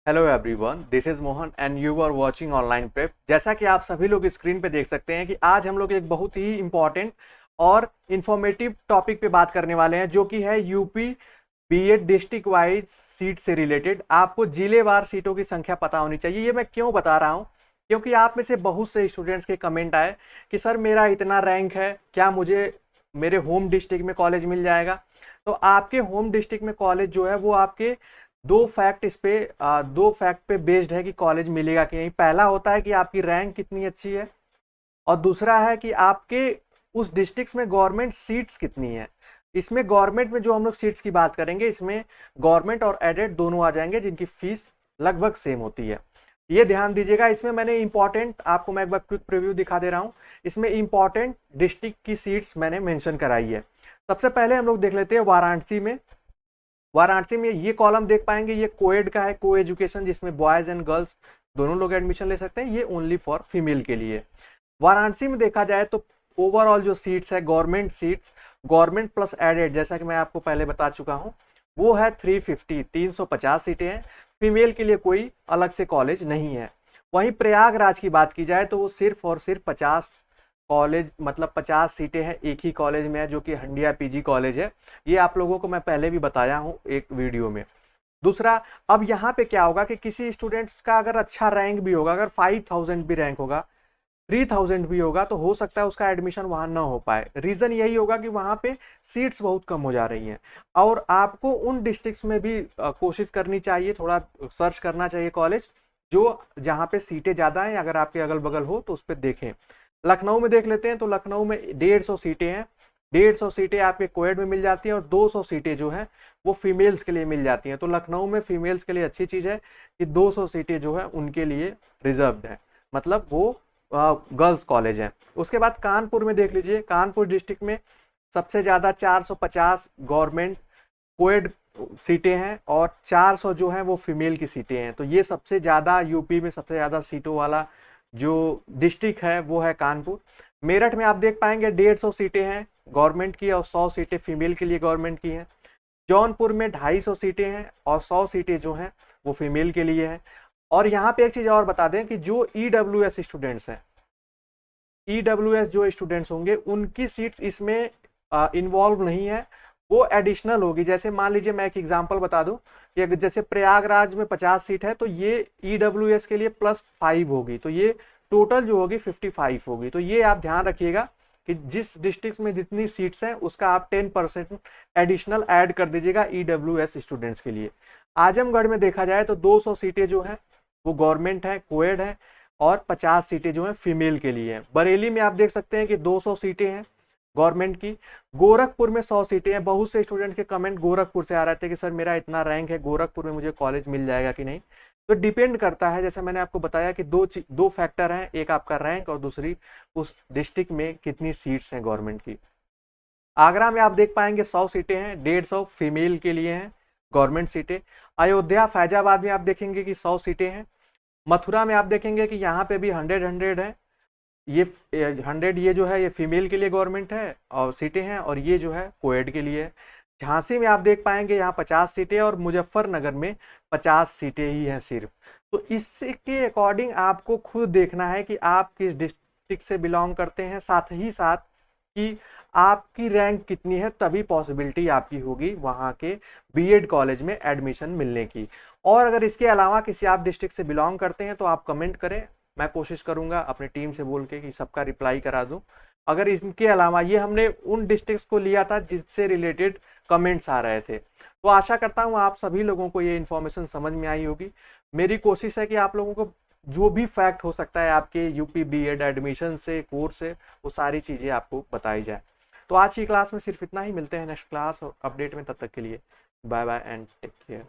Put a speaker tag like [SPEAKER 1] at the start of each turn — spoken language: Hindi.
[SPEAKER 1] Hello everyone, this is Mohan and you are watching online prep. जैसा कि आप सभी लोग स्क्रीन पे देख सकते हैं कि आज हम लोग एक बहुत ही इंपॉर्टेंट और इंफॉर्मेटिव टॉपिक पे बात करने वाले हैं, जो कि है UP BEd district wise seat से रिलेटेड। आपको जिलेवार सीटों की संख्या पता होनी चाहिए। ये मैं क्यों बता रहा हूँ, क्योंकि आप में से बहुत से स्टूडेंट्स के कमेंट आए कि सर मेरा इतना रैंक है, क्या मुझे मेरे होम डिस्ट्रिक्ट में कॉलेज मिल जाएगा। तो आपके होम डिस्ट्रिक्ट में कॉलेज जो है वो आपके दो फैक्ट पे बेस्ड है कि कॉलेज मिलेगा कि नहीं। पहला होता है कि आपकी रैंक कितनी अच्छी है, और दूसरा है कि आपके उस डिस्ट्रिक्ट में गवर्नमेंट सीट्स कितनी है। इसमें गवर्नमेंट में जो हम लोग सीट्स की बात करेंगे, इसमें गवर्नमेंट और एडेड दोनों आ जाएंगे, जिनकी फीस लगभग सेम होती है। ये ध्यान दीजिएगा। इसमें मैंने इंपॉर्टेंट, आपको मैं एक बार क्विक प्रीव्यू दिखा दे रहा हूँ। इसमें इंपॉर्टेंट डिस्ट्रिक्ट की सीट्स मैंने मेंशन कराई है। सबसे पहले हम लोग देख लेते हैं वाराणसी में ये कॉलम देख पाएंगे, ये कोएड का है, को एजुकेशन, जिसमें बॉयज एंड गर्ल्स दोनों लोग एडमिशन ले सकते हैं। ये ओनली फॉर फीमेल के लिए। वाराणसी में देखा जाए तो ओवरऑल जो सीट्स है, government seats, government plus aided, जैसा कि मैं आपको पहले बता चुका हूं, वो है 350 सीटें हैं। फीमेल के लिए कोई अलग से कॉलेज नहीं है। वहीं प्रयागराज की बात की जाए तो वो सिर्फ और सिर्फ 50 कॉलेज, मतलब 50 सीटें हैं एक ही कॉलेज में है, जो कि हंडिया पीजी कॉलेज है। ये आप लोगों को मैं पहले भी बताया हूँ एक वीडियो में। दूसरा, अब यहाँ पे क्या होगा कि किसी स्टूडेंट्स का अगर अच्छा रैंक भी होगा, अगर 5000 भी रैंक होगा, 3000 भी होगा, तो हो सकता है उसका एडमिशन वहां ना हो पाए। रीजन यही होगा कि वहां पे सीट्स बहुत कम हो जा रही हैं। और आपको उन डिस्ट्रिक्ट्स में भी कोशिश करनी चाहिए, थोड़ा सर्च करना चाहिए कॉलेज जो जहाँ पे सीटें ज़्यादा हैं। अगर आपके अगल बगल हो तो उस पर देखें। लखनऊ में देख लेते हैं, तो लखनऊ में 150 सीटें हैं। 150 सीटें आपके कोएड में मिल जाती हैं, और 200 सीटें जो हैं वो फीमेल्स के लिए मिल जाती हैं। तो लखनऊ में फीमेल्स के लिए अच्छी चीज़ है कि 200 सीटें जो है उनके लिए रिजर्व्ड है, मतलब वो गर्ल्स कॉलेज है। उसके बाद कानपुर में देख लीजिए, कानपुर डिस्ट्रिक्ट में सबसे ज़्यादा 450 गवर्नमेंट कोएड सीटें हैं, और 400 जो हैं वो फीमेल की सीटें हैं। तो ये सबसे ज़्यादा यूपी में सबसे ज़्यादा सीटों वाला जो डिस्ट्रिक्ट है वो है कानपुर। मेरठ में आप देख पाएंगे 150 सीटें हैं गवर्नमेंट की, और 100 सीटें फीमेल के लिए गवर्नमेंट की हैं। जौनपुर में 250 सीटें हैं, और 100 सीटें जो हैं वो फीमेल के लिए हैं। और यहाँ पे एक चीज़ और बता दें कि जो ईडब्ल्यूएस स्टूडेंट्स हैं, ईडब्ल्यूएस जो स्टूडेंट्स होंगे उनकी सीट्स इसमें इन्वॉल्व नहीं है, वो एडिशनल होगी। जैसे मान लीजिए मैं एक एग्जांपल बता दूं कि जैसे प्रयागराज में 50 सीट है, तो ये ईडब्ल्यूएस के लिए +5 होगी, तो ये टोटल जो होगी 55 होगी। तो ये आप ध्यान रखिएगा कि जिस डिस्ट्रिक्ट में जितनी सीट्स हैं उसका आप 10% एडिशनल ऐड कर दीजिएगा ईडब्ल्यूएस स्टूडेंट्स के लिए। आजमगढ़ में देखा जाए तो 200 सीटें जो हैं वो गवर्नमेंट है, कोएड है, और 50 सीटें जो हैं फीमेल के लिए हैं। बरेली में आप देख सकते हैं कि 200 सीटें हैं गवर्नमेंट की। गोरखपुर में 100 सीटें हैं। बहुत से स्टूडेंट के कमेंट गोरखपुर से आ रहे थे कि सर मेरा इतना रैंक है, गोरखपुर में मुझे कॉलेज मिल जाएगा कि नहीं। तो डिपेंड करता है, जैसे मैंने आपको बताया कि दो फैक्टर हैं, एक आपका रैंक और दूसरी उस डिस्ट्रिक्ट में कितनी सीट्स हैं गवर्नमेंट की। आगरा में आप देख पाएंगे 100 सीटें हैं, 150 फीमेल के लिए हैं गवर्नमेंट सीटें। अयोध्या फैजाबाद में आप देखेंगे कि 100 सीटें हैं। मथुरा में आप देखेंगे कि यहाँ पे भी 100 है। ये 100 ये जो है ये फीमेल के लिए गवर्नमेंट है और सीटें हैं, और ये जो है कोएड के लिए है। झांसी में आप देख पाएंगे यहाँ 50 सीटें, और मुजफ्फरनगर में 50 सीटें ही हैं सिर्फ। तो इसके अकॉर्डिंग आपको खुद देखना है कि आप किस डिस्ट्रिक्ट से बिलोंग करते हैं, साथ ही साथ कि आपकी रैंक कितनी है, तभी पॉसिबिलिटी आपकी होगी वहाँ के बीएड कॉलेज में एडमिशन मिलने की। और अगर इसके अलावा किसी आप डिस्ट्रिक्ट से बिलोंग करते हैं तो आप कमेंट करें, मैं कोशिश करूंगा अपनी टीम से बोल के कि सबका रिप्लाई करा दूं। अगर इनके अलावा, ये हमने उन डिस्ट्रिक्ट्स को लिया था जिससे रिलेटेड कमेंट्स आ रहे थे, तो आशा करता हूं आप सभी लोगों को ये इन्फॉर्मेशन समझ में आई होगी। मेरी कोशिश है कि आप लोगों को जो भी फैक्ट हो सकता है आपके यूपी बीएड एडमिशन से, कोर्स से, वो सारी चीज़ें आपको बताई जाए। तो आज की क्लास में सिर्फ इतना ही। मिलते हैं नेक्स्ट क्लास और अपडेट में, तब तक के लिए bye bye and take care.